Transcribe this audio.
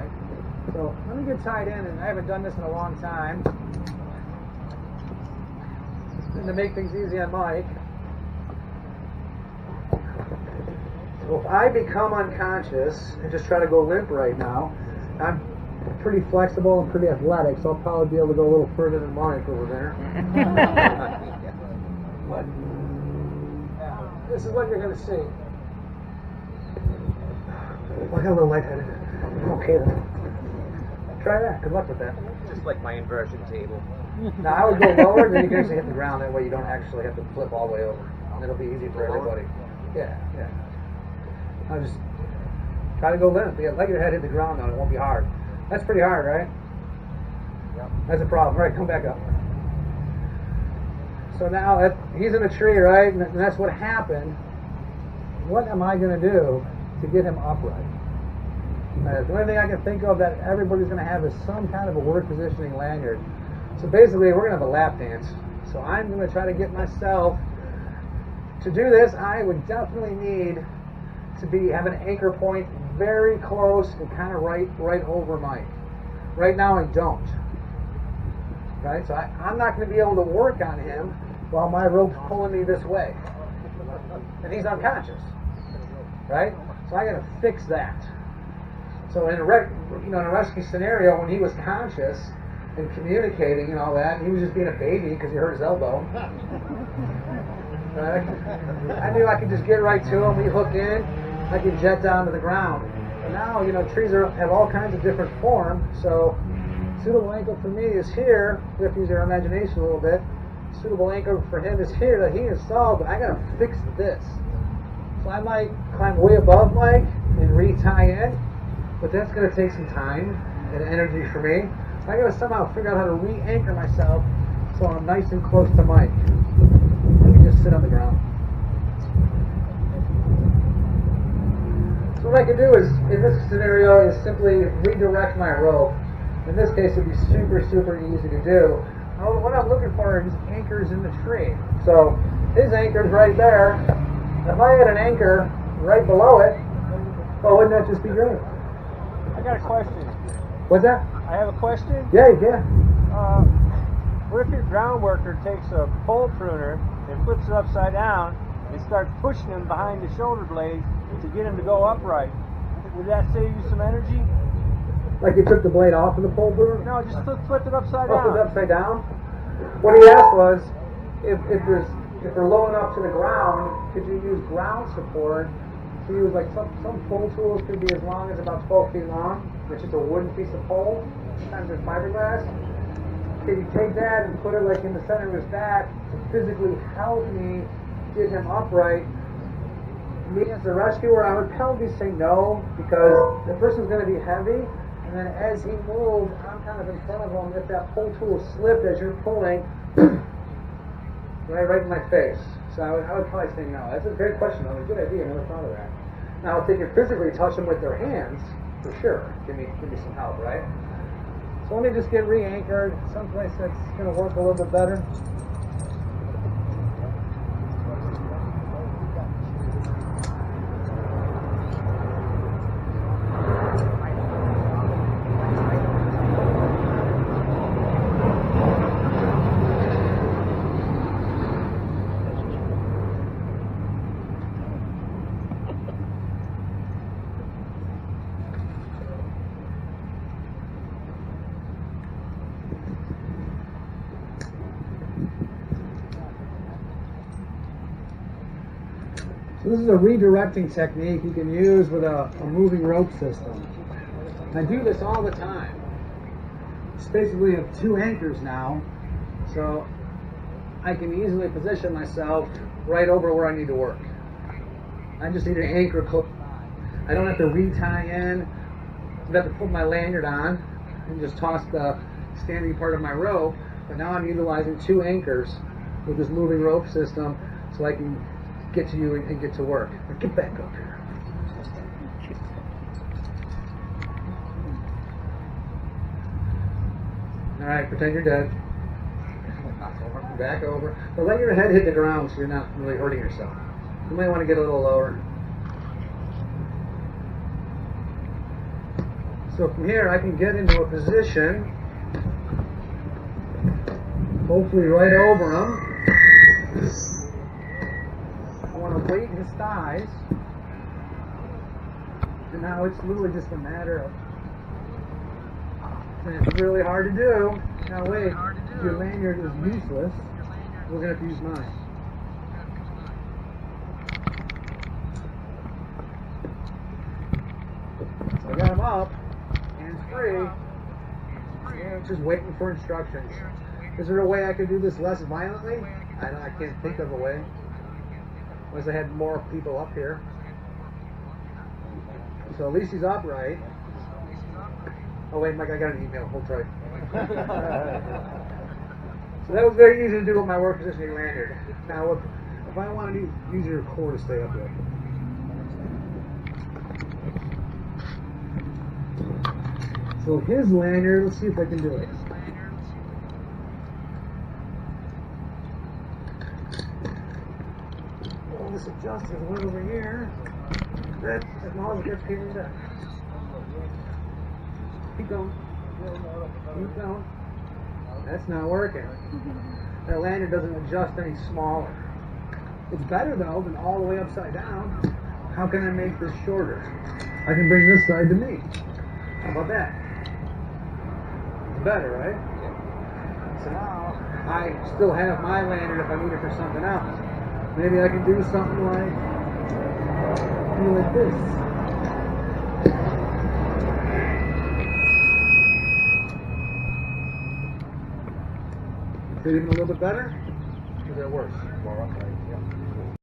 right? So let me get tied in, and I haven't done this in a long time. And to make things easy on Mike, so if I become unconscious and just try to go limp right now, I'm pretty flexible and pretty athletic, so I'll probably be able to go a little further than Mike over there. But this is what you're going to see. I got a little lightheaded. Okay then. Try that. Good luck with that. Just like my inversion table. Now I would go lower, then you can actually hit the ground. That way you don't actually have to flip all the way over. And it'll be easy for everybody. Yeah. I'll just try to go limp. Yeah, let your head hit the ground though. It won't be hard. That's pretty hard, right? Yep. That's a problem. All right, come back up. So now he's in a tree, right? And that's what happened. What am I going to do to get him upright? The only thing I can think of that everybody's going to have is some kind of a word positioning lanyard. So basically, we're going to have a lap dance. So I'm going to try to get myself to do this. I would definitely need to have an anchor point very close and kind of right over Mike. Right now, I don't. Right, so I'm not going to be able to work on him while my rope's pulling me this way, and he's unconscious. Right, so I got to fix that. So in a rescue scenario, when he was conscious and communicating and all that, he was just being a baby because he hurt his elbow. Right? I knew I could just get right to him. We hook in, I could jet down to the ground. But now, trees have all kinds of different form. So suitable anchor for me is here. We have to use your imagination a little bit. Suitable anchor for him is here that he installed, but I got to fix this. So I might climb way above Mike and re-tie in. But that's going to take some time and energy for me. So I got to somehow figure out how to re-anchor myself so I'm nice and close to Mike. Let me just sit on the ground. So what I can do is, in this scenario, is simply redirect my rope. In this case, it would be super, super easy to do. What I'm looking for is anchors in the tree. So his anchor's right there. If I had an anchor right below it, well, wouldn't that just be great? I got a question. What's that? I have a question. Yeah. What if your ground worker takes a pole pruner and flips it upside down and starts pushing him behind the shoulder blades to get him to go upright? Would that save you some energy? Like you took the blade off of the pole pruner? No, just flip it upside Flip down. it upside down? What he asked was, if we're low enough to the ground, could you use ground support? To use like some pole tools could be as long as about 12 feet long, which is a wooden piece of pole. Sometimes there's fiberglass. Can you take that and put it like in the center of his back to physically help me get him upright? Me as the rescuer, I would probably say no, because the person's going to be heavy, and then as he moves, I'm kind of in front of him. If that pole tool slipped as you're pulling, right in my face. So I would probably say no. That's a great question, though. Good idea. I never thought of that. Now, if they can physically touch them with their hands, for sure, give me some help, right? So let me just get re-anchored someplace that's going to work a little bit better. So this is a redirecting technique you can use with a moving rope system. I do this all the time. It's basically have two anchors now, so I can easily position myself right over where I need to work. I just need an anchor close by. I don't have to re-tie in. I have to put my lanyard on and just toss the standing part of my rope. But now I'm utilizing two anchors with this moving rope system so I can get to you and get to work. Now get back up here. Alright, pretend you're dead. Back over. But let your head hit the ground so you're not really hurting yourself. You might want to get a little lower. So from here I can get into a position, hopefully right over him. I want to weight his thighs. And now it's literally just a matter of, and it's really hard to do. Now wait, your lanyard is useless. We're going to have to use mine. So I got him up, hands free, and just waiting for instructions. Is there a way I could do this less violently? I can't think of a way. Unless I had more people up here. So at least he's upright. Oh wait, Mike, I got an email. Hold tight. So that was very easy to do with my work positioning lanyard. Now, if I want to use your core to stay upright. So his lanyard, let's see if I can do it. Oh, this adjuster is way over here. That nozzle gets pinned up. Keep going. Keep going. That's not working. That lanyard doesn't adjust any smaller. It's better though than all the way upside down. How can I make this shorter? I can bring this side to me. How about that? It's better, right? So now I still have my lanyard if I need it for something else. Maybe I can do something like this. Is it even a little bit better? Or is that worse? More upright, yeah.